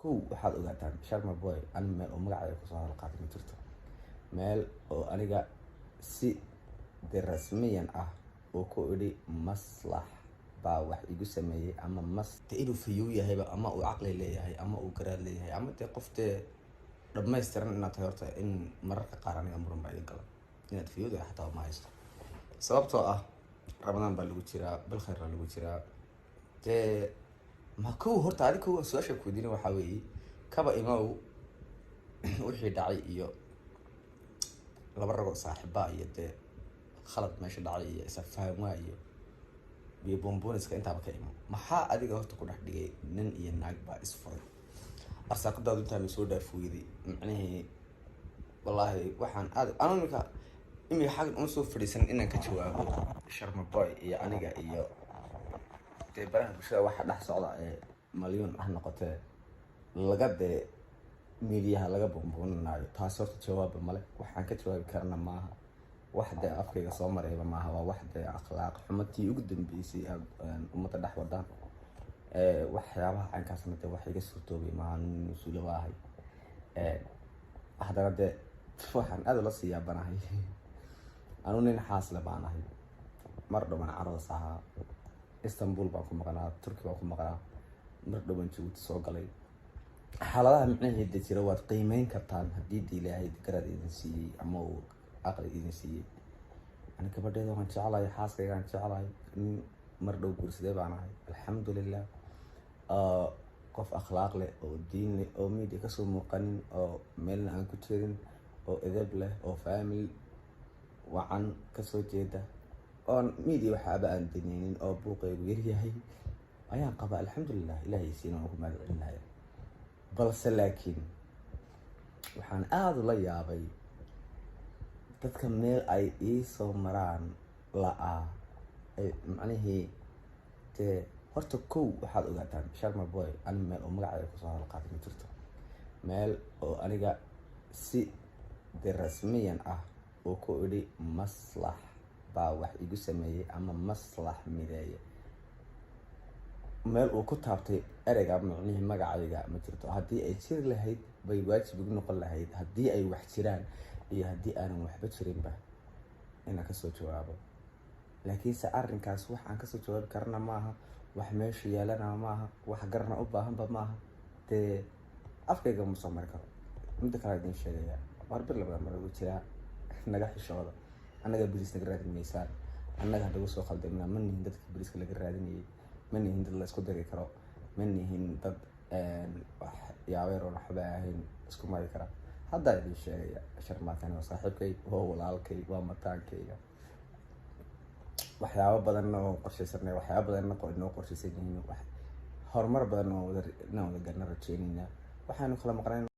kow waxaad ogaataan Sharma Boy an meel oo magacayga kusoo halqaatay ma jirto. Meel oo aniga si rasmiyan ah oo ku idhi maslax baa wax igu sameeyey ama inuu fayuu yahayba ama uu caqli leeyahay ama uu garaad leeyahay ama dee qoftee dhammaystiran inaad tahay horta in mararka qaar aniga muran baa iga gala inaad fayuuda xataa ma haysto sababtoo ah ramadaan baa lagu jiraa bil khayr baa lagu jiraa dee ma kow horta adi kow su-aasha kuweydiina waxaa weeye kaba imaw wixii dhacay iyo laba ragoo saaxiibaa iyo dee khalad meesha dhacay iyo isafaham waa iyo bomboniska intaaba ka imo maxaa adiga horta ku dhex dhigay nin iyo naag baa isfuray arsaaqadaadu intaa la soo dhaafooyday macnihii wallaahi waxaan aad anonimka imika xaggan uma soo fadhiisan inaan ka jawaabo Sharma Boy iyo aniga iyo dee baraha bulshada waxa dhex socda ee malyuun ah noqotee laga dee miidiyaha laga bomboninayo taas horta jawaaba male waxaan ka jawaabi karna maaha wax dee afkayga soo marayba maaha waa wax dee akhlaaq xumatii ugu dambeysay ummadda dhex wadaan waxyaabaha caynkaasna dee wax iga suurtoobay maaha nin mas-uula waahay haddana dee waxaan aad ula sii yaabanahay anu nin xaasle baan ahay mar dhowaan caroos ahaa Istanbul baan ku maqnaa Turki baan ku maqnaa mar dhowaan Jabuuti soo galay xaaladaha micnaheeda jira waad qiimeyn kartaan haddii ilaahay garaad idin siiyey ama uu aqli idin siiyey ani gabadheeda waan jeclahay xaaskayga aan jeclahay mar dhow guursadee baan ahay alxamdulilah qof akhlaaq leh oo diin leh oo media kasoo muuqanin oo meelna aan ku jirin oo edeb leh oo family wacan kasoo jeeda oo media waxaaba aan daneynin oo buuqaygu yaryahay ayaan qabaa alxamdulilah ilaahay siina waan ku mahadcelinayaa balse laakiin waxaan aada ula yaabay dadka meel ay ii soo maraan la-aa macnihii dee horta kow waxaad ogaataan Sharma Boy an meel oo magacayga kusoo halqaatay ma jirto. Meel oo aniga si rasmiyan ah oo ku idhi maslax baa wax igu sameeyey ama maslax mideeye meel uu ku taabtay ereyga macnihii magacayga ma jirto. Haddii ay jiri lahayd bay waajib igu noqon lahayd haddii ay wax jiraan iyo haddii aanan waxba jirinba inaan kasoo jawaabo, laakiinse arrinkaas wax aan kasoo jawaabi karna maaha, wax meesha yaalana maaha, wax garna u baahanba maaha, dee afkayga ma soo mari karo. Midda kale idin sheegaya war bir labada mar ugu jiraa naga xishooda annaga bariis naga raadin maysaan annaga haddagu soo khaldamnaa ma nihin dadka bariiska laga raadinayay ma nihin dad la isku diri karo ma nihin dad wax yaabeeroon waxba ahayn isku mari kara. haddaa idin sheegaya Sharmaatani waa saaxiibkay waa walaalkay waa mataankayga waxyaabo badan oo qorshaysanay waxyaabo badan inoo qorshaysan yihiin horumar badan oo wada garna rajeynayna waxaanu kala maqnayn